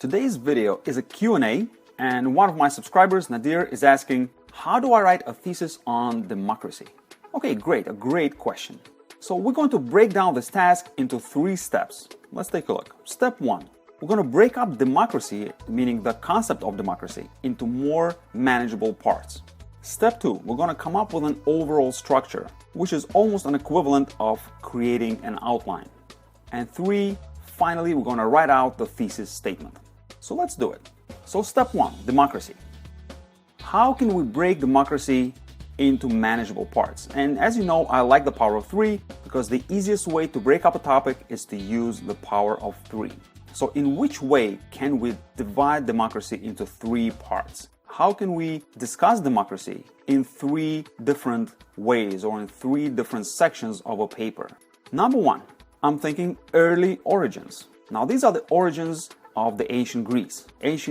Today's video is a Q&A, and one of my subscribers, Nadir, is asking, how do I write a thesis on democracy? Okay, great, a great question. So we're going to break down this task into 3 steps. Let's take a look. Step 1, we're going to break up democracy, meaning the concept of democracy, into more manageable parts. Step 2, we're going to come up with an overall structure, which is almost an equivalent of creating an outline. And 3, finally, we're going to write out the thesis statement. So let's do it. So step 1, democracy. How can we break democracy into manageable parts? And as you know, I like the power of 3 because the easiest way to break up a topic is to use the power of 3. So in which way can we divide democracy into 3 parts? How can we discuss democracy in 3 different ways or in 3 different sections of a paper? Number 1, I'm thinking early origins. Now these are the origins of the ancient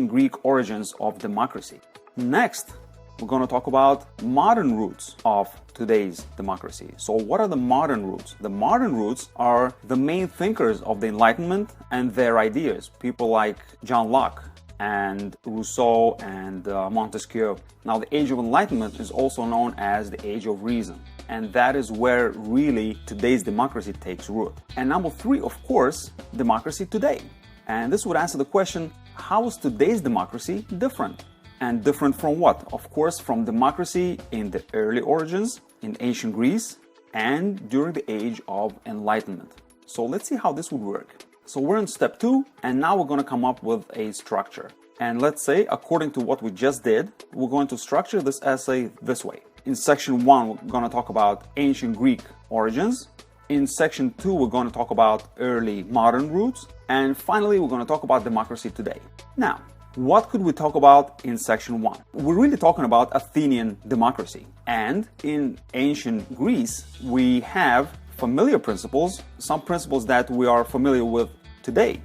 Greek origins of democracy. Next, we're going to talk about modern roots of today's democracy. So what are the modern roots? The modern roots are the main thinkers of the Enlightenment and their ideas. People like John Locke and Rousseau and Montesquieu. Now the Age of Enlightenment is also known as the Age of Reason. And that is where really today's democracy takes root. And number 3, of course, democracy today. And this would answer the question, how is today's democracy different? And different from what? Of course, from democracy in the early origins, in ancient Greece, and during the Age of Enlightenment. So let's see how this would work. So we're in step 2, and now we're going to come up with a structure. And let's say, according to what we just did, we're going to structure this essay this way. In section 1, we're going to talk about ancient Greek origins. In section 2, we're going to talk about early modern roots. And finally, we're going to talk about democracy today. Now, what could we talk about in section 1? We're really talking about Athenian democracy. And in ancient Greece, we have familiar principles, some principles that we are familiar with today.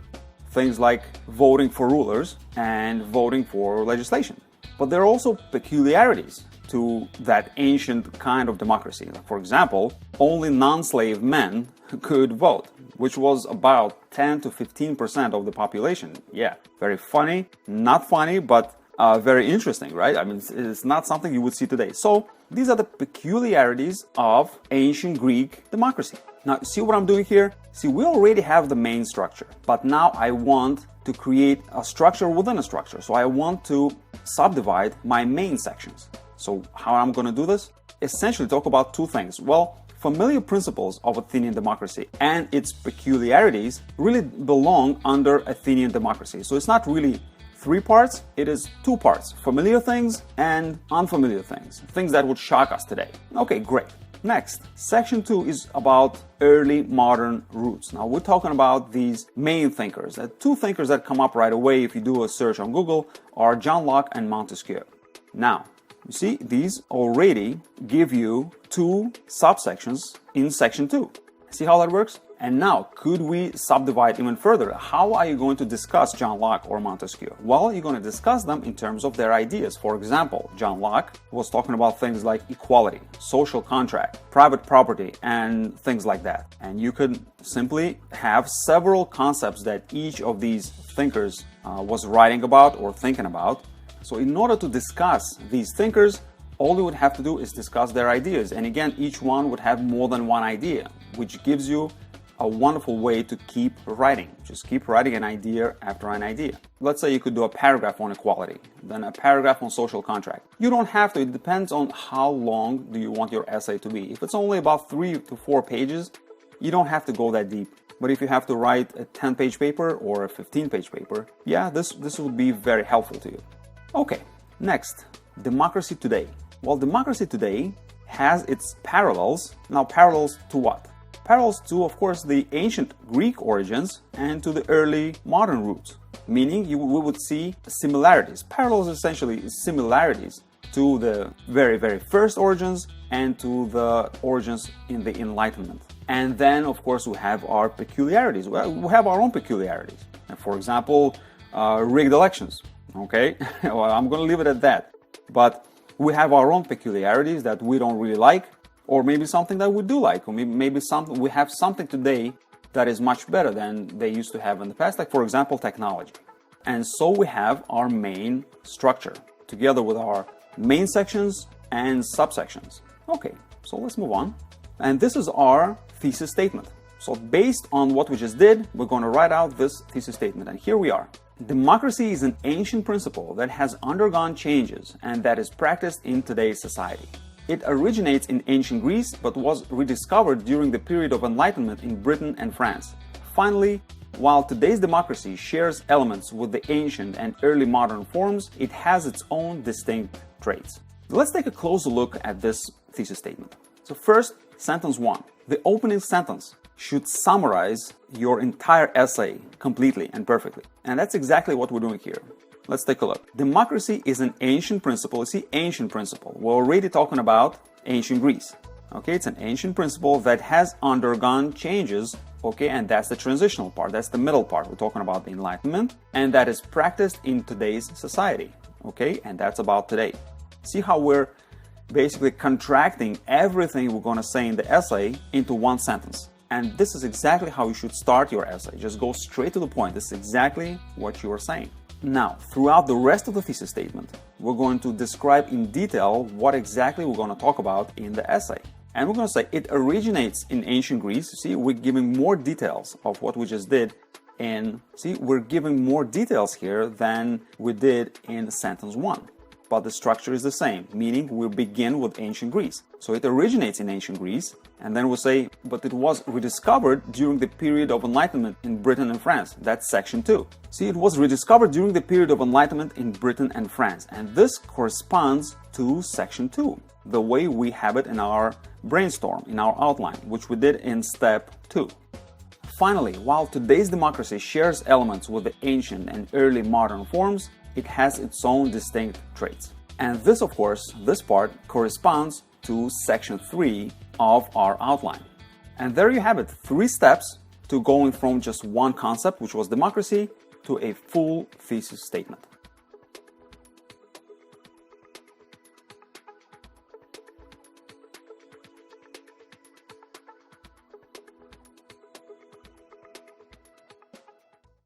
Things like voting for rulers and voting for legislation. But there are also peculiarities to that ancient kind of democracy. For example, only non-slave men could vote, which was about 10 to 15% of the population. Yeah, very funny, not funny, but very interesting, right? I mean, it's not something you would see today. So these are the peculiarities of ancient Greek democracy. Now, see what I'm doing here? See, we already have the main structure, but now I want to create a structure within a structure. So I want to subdivide my main sections. So how I'm going to do this? Essentially talk about 2 things. Well, familiar principles of Athenian democracy and its peculiarities really belong under Athenian democracy. So it's not really 3 parts, it is 2 parts. Familiar things and unfamiliar things. Things that would shock us today. Okay, great. Next, section 2 is about early modern roots. Now we're talking about these main thinkers. The 2 thinkers that come up right away if you do a search on Google are John Locke and Montesquieu. Now, you see, these already give you 2 subsections in section 2. See how that works? And now, could we subdivide even further? How are you going to discuss John Locke or Montesquieu? Well, you're going to discuss them in terms of their ideas. For example, John Locke was talking about things like equality, social contract, private property, and things like that. And you could simply have several concepts that each of these thinkers was writing about or thinking about. So in order to discuss these thinkers, all you would have to do is discuss their ideas. And again, each one would have more than one idea, which gives you a wonderful way to keep writing. Just keep writing an idea after an idea. Let's say you could do a paragraph on equality, then a paragraph on social contract. You don't have to. It depends on how long do you want your essay to be. If it's only about 3 to 4 pages, you don't have to go that deep. But if you have to write a 10-page paper or a 15-page paper, yeah, this would be very helpful to you. Okay, next, democracy today. Well, democracy today has its parallels. Now, parallels to what? Parallels to, of course, the ancient Greek origins and to the early modern roots. Meaning, we would see similarities. Parallels essentially similarities to the very, very first origins and to the origins in the Enlightenment. And then, of course, we have our peculiarities. Well, we have our own peculiarities. And for example, rigged elections. Okay, well, I'm going to leave it at that. But we have our own peculiarities that we don't really like, or maybe something that we do like, or maybe something we have something today that is much better than they used to have in the past. Like, for example, technology. And so we have our main structure together with our main sections and subsections. Okay, so let's move on. And this is our thesis statement. So based on what we just did, we're going to write out this thesis statement. And here we are. Democracy is an ancient principle that has undergone changes and that is practiced in today's society. It originates in ancient Greece but was rediscovered during the period of Enlightenment in Britain and France. Finally, while today's democracy shares elements with the ancient and early modern forms, it has its own distinct traits. Let's take a closer look at this thesis statement. So first, sentence 1. The opening sentence should summarize your entire essay completely and perfectly. And that's exactly what we're doing here. Let's take a look. Democracy is an ancient principle. You see, ancient principle. We're already talking about ancient Greece. Okay, it's an ancient principle that has undergone changes. Okay, and that's the transitional part. That's the middle part. We're talking about the Enlightenment, and that is practiced in today's society. Okay, and that's about today. See how we're basically contracting everything we're going to say in the essay into one sentence. And this is exactly how you should start your essay. Just go straight to the point. This is exactly what you are saying. Now, throughout the rest of the thesis statement, we're going to describe in detail what exactly we're going to talk about in the essay. And we're going to say it originates in ancient Greece. See, we're giving more details of what we just did. And see, we're giving more details here than we did in sentence 1. But the structure is the same, meaning we begin with ancient Greece. So it originates in ancient Greece, and then we'll say, but it was rediscovered during the period of Enlightenment in Britain and France. That's section 2. See, it was rediscovered during the period of Enlightenment in Britain and France, and this corresponds to section 2, the way we have it in our brainstorm, in our outline, which we did in step 2. Finally, while today's democracy shares elements with the ancient and early modern forms, it has its own distinct traits. And this, of course, this part corresponds to section 3 of our outline. And there you have it, 3 steps to going from just one concept, which was democracy, to a full thesis statement.